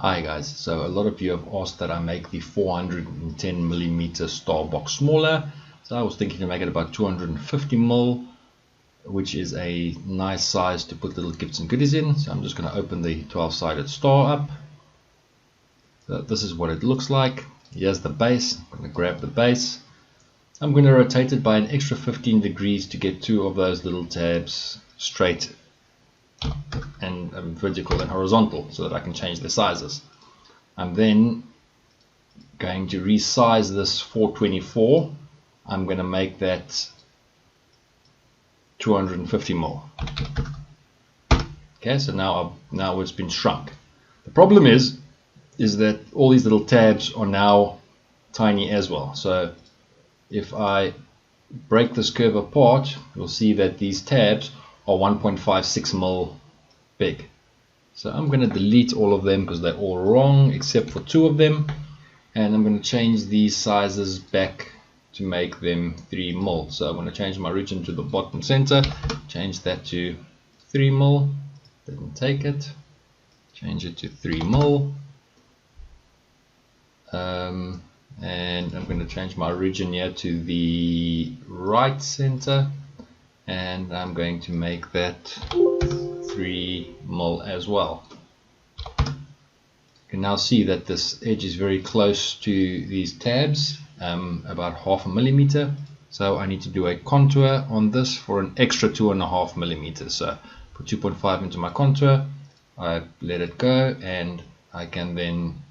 Hi guys, so a lot of you have asked that I make the 410mm star box smaller. So I was thinking to make it about 250mm, which is a nice size to put little gifts and goodies in. So I'm just going to open the 12-sided star up. So this is what it looks like. Here's the base. I'm going to grab the base. I'm going to rotate it by an extra 15 degrees to get two of those little tabs straight and vertical and horizontal so that I can change the sizes. I'm then going to resize this 424. I'm going to make that 250mm. Okay, so now it's been shrunk. The problem is that all these little tabs are now tiny as well. So if I break this curve apart, you'll see that these tabs are 1.56mm big. So I'm going to delete all of them because they're all wrong except for two of them, and I'm going to change these sizes back to make them 3mm. So I'm going to change my origin to the bottom center, change that to 3mm, didn't take it, change it to 3mm, and I'm going to change my origin here to the right center, and I'm going to make that 3mm as well. You can now see that this edge is very close to these tabs, about 0.5 millimeter. So I need to do a contour on this for an extra 2.5 millimeters. So put 2.5 into my contour, I let it go, and I can then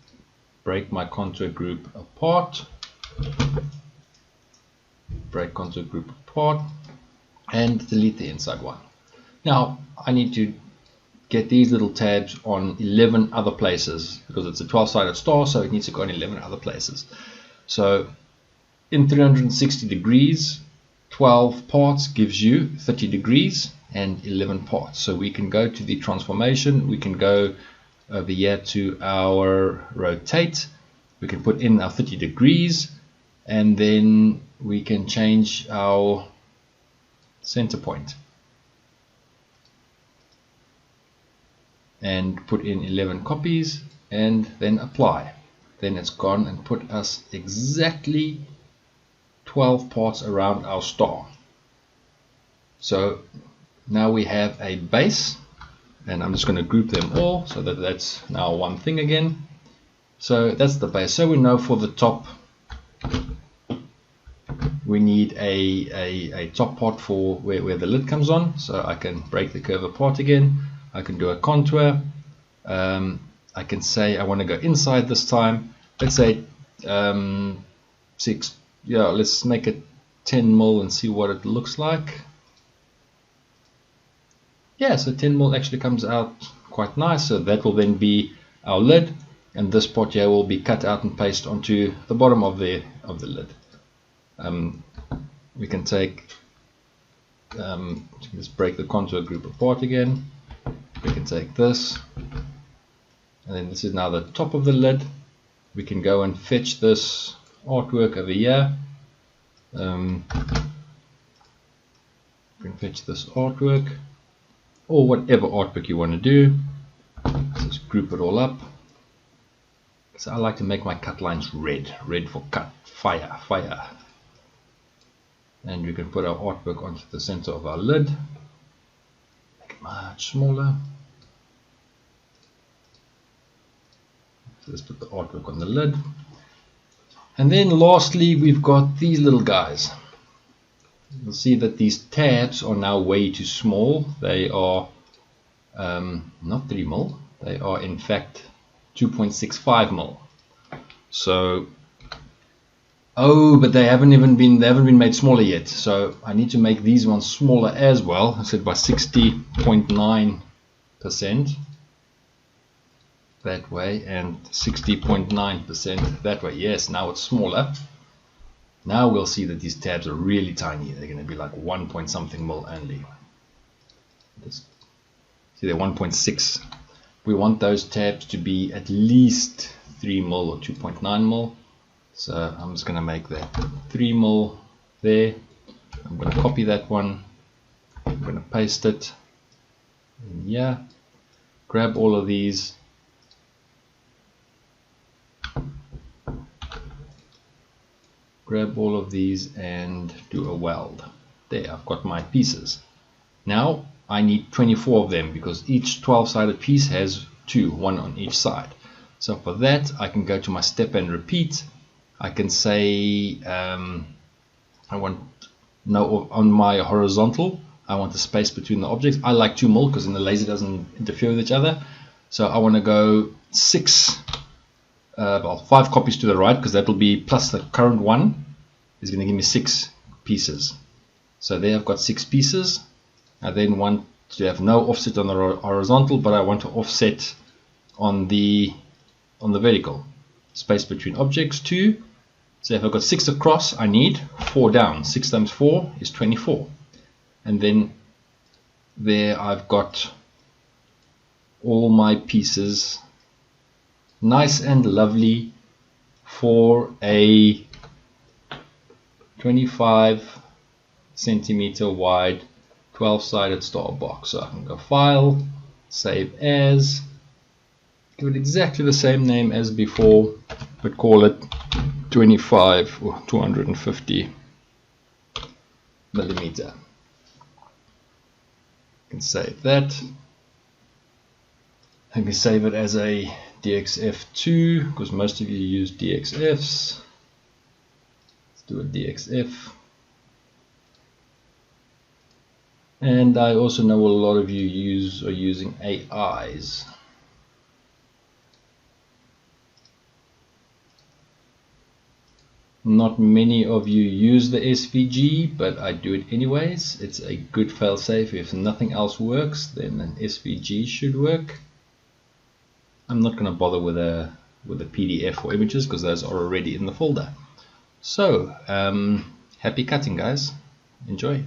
break my contour group apart. Break contour group apart and delete the inside one. Now I need to get these little tabs on 11 other places because it's a 12-sided star, so it needs to go in 11 other places. So in 360 degrees, 12 parts gives you 30 degrees and 11 parts. So we can go to the transformation, we can go over here to our rotate, we can put in our 30 degrees, and then we can change our center point and put in 11 copies and then apply. Then it's gone and put us exactly 12 parts around our star. So now we have a base, and I'm just going to group them all so that that's now one thing again. So that's the base. So we know for the top we need a top part for where the lid comes on. So I can break the curve apart again. I can do a contour. I can say I want to go inside this time. Let's say 6. Yeah, let's make it 10mm and see what it looks like. Yeah, so 10mm actually comes out quite nice. So that will then be our lid, and this part here will be cut out and pasted onto the bottom of the lid. We can take let's break the contour group apart again. We can take this, and then this is now the top of the lid. We can go and fetch this artwork over here. We can fetch this artwork, or whatever artwork you want to do. Just group it all up. So I like to make my cut lines red for cut, fire. And we can put our artwork onto the center of our lid. Make it much smaller. So let's put the artwork on the lid. And then lastly, we've got these little guys. You'll see that these tabs are now way too small. They are not 3mm. They are in fact 2.65mm. So but they haven't been made smaller yet. So I need to make these ones smaller as well. I said by 60.9% that way and 60.9% that way. Yes, now it's smaller. Now we'll see that these tabs are really tiny. They're going to be like 1 point something mil only. See, they're 1.6. We want those tabs to be at least 3mm or 2.9mm. So I'm just going to make that 3mm there. I'm going to copy that one. I'm going to paste it in here. Grab all of these grab all of these and do a weld. There, I've got my pieces. Now I need 24 of them because each 12-sided piece has two, one on each side. So for that I can go to my step and repeat. I can say I want now on my horizontal I want the space between the objects. I like 2 mil because then the laser doesn't interfere with each other. So I want to go 5 copies to the right, because that will be plus the current one is going to give me 6 pieces. So there I've got 6 pieces. I then want to have no offset on the horizontal, but I want to offset on the vertical. Space between objects 2. So if I've got 6 across, I need 4 down. 6 times 4 is 24. And then there I've got all my pieces nice and lovely for a 25 centimeter wide 12-sided star box. So I can go File, Save As, give it exactly the same name as before, but call it 25 or 250 millimeter. I can save that. Let me save it as a DXF2 because most of you use DXFs. Let's do a DXF. And I also know a lot of you are using AIs. Not many of you use the SVG, but I do it anyways. It's a good failsafe. If nothing else works, then an SVG should work. I'm not going to bother with a PDF or images because those are already in the folder. So, happy cutting, guys. Enjoy.